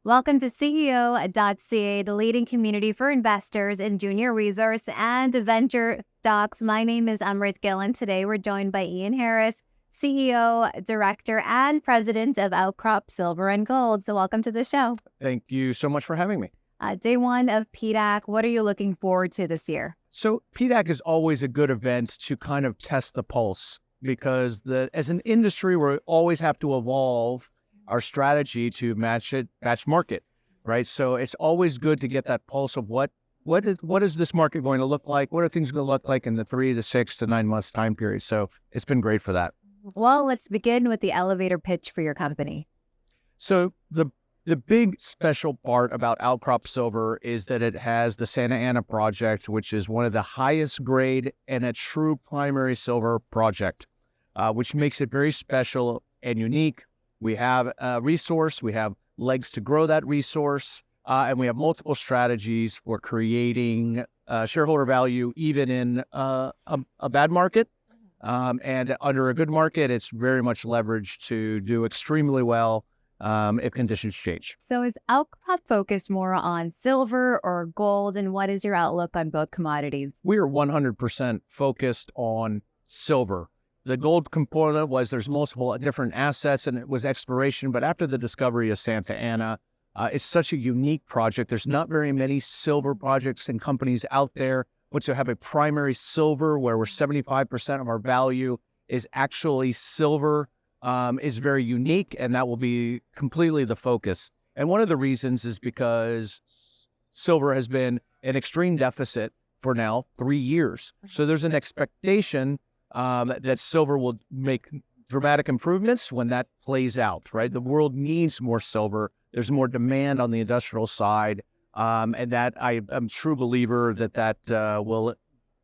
Welcome to CEO.CA, the leading community for investors in junior resource and venture stocks. My name is Amrit Gill, and today we're joined by Ian Harris, CEO, Director, and President of Outcrop Silver and Gold. So welcome to the show. Thank you so much for having me. Day one of PDAC. What are you looking forward to this year? So PDAC is always a good event to kind of test the pulse because as an industry, we always have to evolve our strategy to match market, right? So it's always good to get that pulse of what is this market going to look like? What are things going to look like in the 3 to 6 to 9 months time period? So it's been great for that. Well, let's begin with the elevator pitch for your company. So the big special part about Outcrop Silver is that it has the Santa Ana project, which is one of the highest grade and a true primary silver project, which makes it very special and unique. We have a resource, we have legs to grow that resource, and we have multiple strategies for creating shareholder value, even in a bad market. And under a good market, it's very much leveraged to do extremely well if conditions change. So is Outcrop focused more on silver or gold, and what is your outlook on both commodities? We are 100% focused on silver. The gold component was there's multiple different assets and it was exploration, but after the discovery of Santa Ana, it's such a unique project. There's not very many silver projects and companies out there which have a primary silver where 75% of our value is actually silver, is very unique, and that will be completely the focus. And one of the reasons is because silver has been in extreme deficit for now 3 years. So there's an expectation that silver will make dramatic improvements when that plays out, right? The world needs more silver. There's more demand on the industrial side, and that I'm a true believer that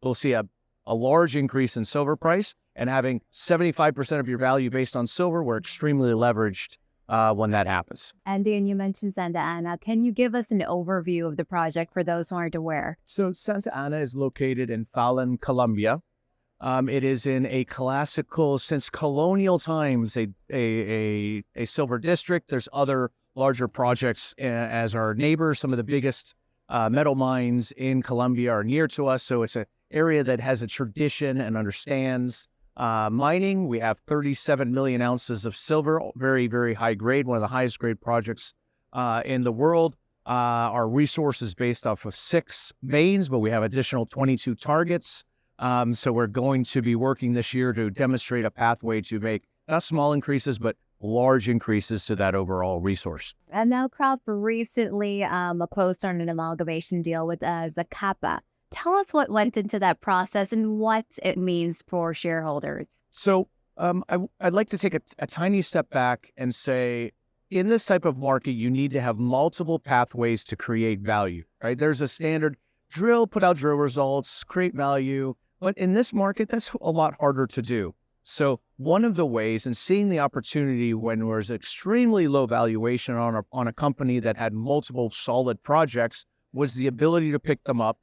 we'll see a large increase in silver price, and having 75% of your value based on silver, we're extremely leveraged when that happens. And Ian, you mentioned Santa Ana. Can you give us an overview of the project for those who aren't aware? So Santa Ana is located in Falan, Colombia. It is in a classical, since colonial times, a silver district. There's other larger projects as our neighbors. Some of the biggest metal mines in Colombia are near to us. So it's an area that has a tradition and understands mining. We have 37 million ounces of silver, very, very high grade, one of the highest grade projects in the world. Our resource is based off of 6 veins, but we have additional 22 targets. So we're going to be working this year to demonstrate a pathway to make not small increases, but large increases to that overall resource. And Outcrop recently closed on an amalgamation deal with Zapaca. Tell us what went into that process and what it means for shareholders. So I'd like to take a tiny step back and say, in this type of market, you need to have multiple pathways to create value, right? There's a standard drill, put out drill results, create value. But in this market, that's a lot harder to do. So one of the ways, and seeing the opportunity when there was extremely low valuation on a company that had multiple solid projects, was the ability to pick them up.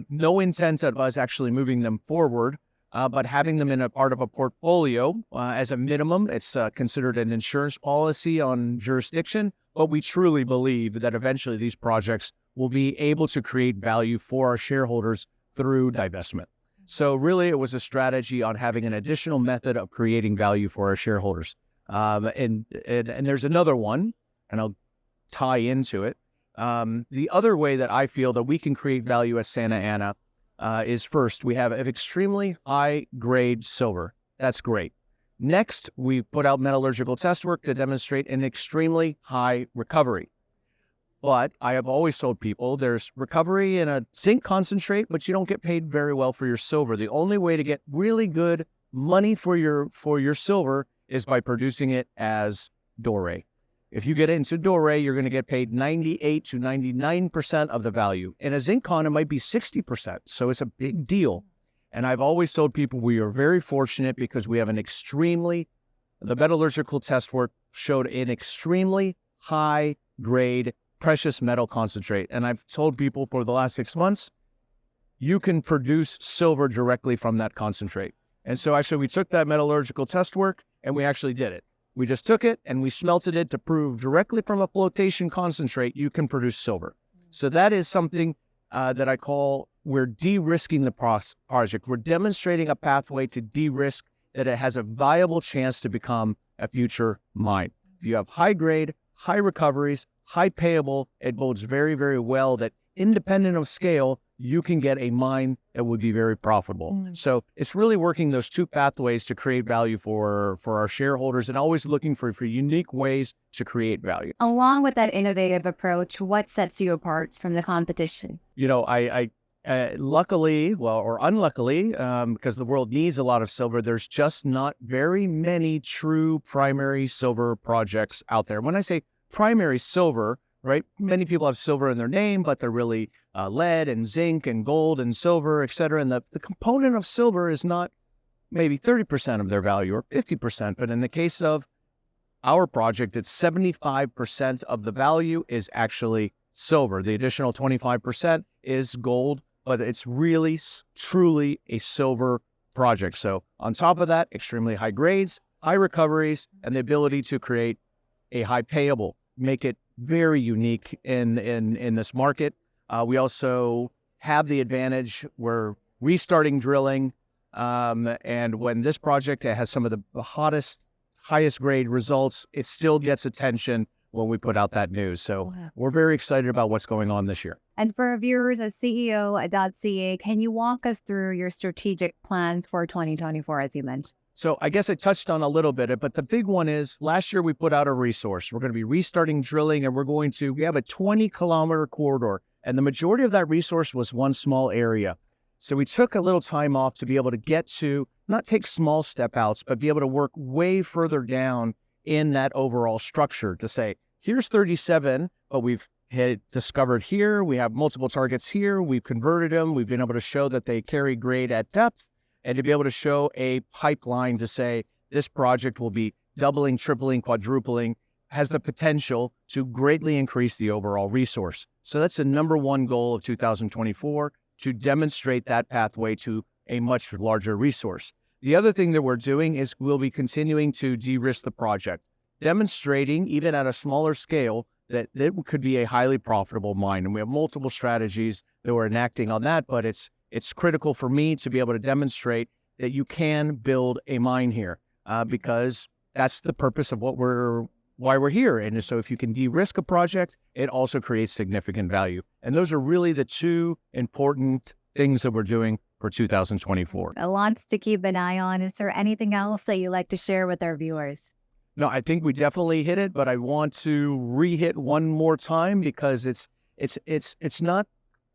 No intent of us actually moving them forward, but having them in a part of a portfolio as a minimum. It's considered an insurance policy on jurisdiction, but we truly believe that eventually these projects will be able to create value for our shareholders through divestment. So really, it was a strategy on having an additional method of creating value for our shareholders. And there's another one, and I'll tie into it. The other way that I feel that we can create value at Santa Ana is, first, we have an extremely high-grade silver. That's great. Next, we put out metallurgical test work to demonstrate an extremely high recovery. But I have always told people there's recovery in a zinc concentrate, but you don't get paid very well for your silver. The only way to get really good money for your silver is by producing it as doré. If you get it into doré, you're going to get paid 98 to 99% of the value. In a zinc con, it might be 60%. So it's a big deal. And I've always told people we are very fortunate because we have the metallurgical test work showed an extremely high grade precious metal concentrate. And I've told people for the last 6 months, you can produce silver directly from that concentrate. And so actually we took that metallurgical test work and we actually did it. We just took it and we smelted it to prove directly from a flotation concentrate you can produce silver. So that is something that I call we're de-risking the project. We're demonstrating a pathway to de-risk that it has a viable chance to become a future mine. If you have high grade, high recoveries, high payable, it bodes very, very well that independent of scale, you can get a mine that would be very profitable. So it's really working those two pathways to create value for our shareholders and always looking for unique ways to create value. Along with that innovative approach, what sets you apart from the competition? You know, I luckily, well, or unluckily, because the world needs a lot of silver, there's just not very many true primary silver projects out there. When I say primary silver, right, many people have silver in their name, but they're really lead and zinc and gold and silver, et cetera. And the component of silver is not maybe 30% of their value or 50%. But in the case of our project, it's 75% of the value is actually silver. The additional 25% is gold, but it's really, truly a silver project. So on top of that, extremely high grades, high recoveries, and the ability to create a high payable, make it very unique in this market. We also have the advantage, we're restarting drilling, and when this project has some of the highest grade results, it still gets attention when we put out that news. So we're very excited about what's going on this year. And for our viewers at CEO.CA, can you walk us through your strategic plans for 2024, as you mentioned? So I guess I touched on a little bit, but the big one is last year we put out a resource. We're going to be restarting drilling and we have a 20-kilometer corridor, and the majority of that resource was one small area. So we took a little time off to be able to get to, not take small step outs, but be able to work way further down in that overall structure to say, here's 37, but we've discovered here, we have multiple targets here, we've converted them, we've been able to show that they carry grade at depth, and to be able to show a pipeline to say this project will be doubling, tripling, quadrupling, has the potential to greatly increase the overall resource. So that's the number one goal of 2024, to demonstrate that pathway to a much larger resource. The other thing that we're doing is we'll be continuing to de-risk the project, demonstrating even at a smaller scale that it could be a highly profitable mine. And we have multiple strategies that we're enacting on that, but it's critical for me to be able to demonstrate that you can build a mine here because that's the purpose of why we're here. And so if you can de-risk a project, it also creates significant value. And those are really the two important things that we're doing for 2024. A lot to keep an eye on. Is there anything else that you'd like to share with our viewers? No, I think we definitely hit it, but I want to re-hit one more time because it's not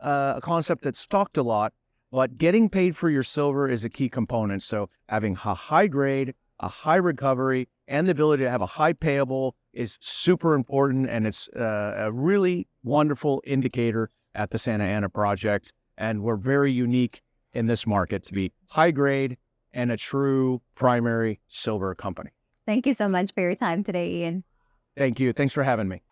a concept that's talked a lot, but getting paid for your silver is a key component. So having a high grade, a high recovery, and the ability to have a high payable is super important, and it's a really wonderful indicator at the Santa Ana project. And we're very unique in this market to be high grade and a true primary silver company. Thank you so much for your time today, Ian. Thank you. Thanks for having me.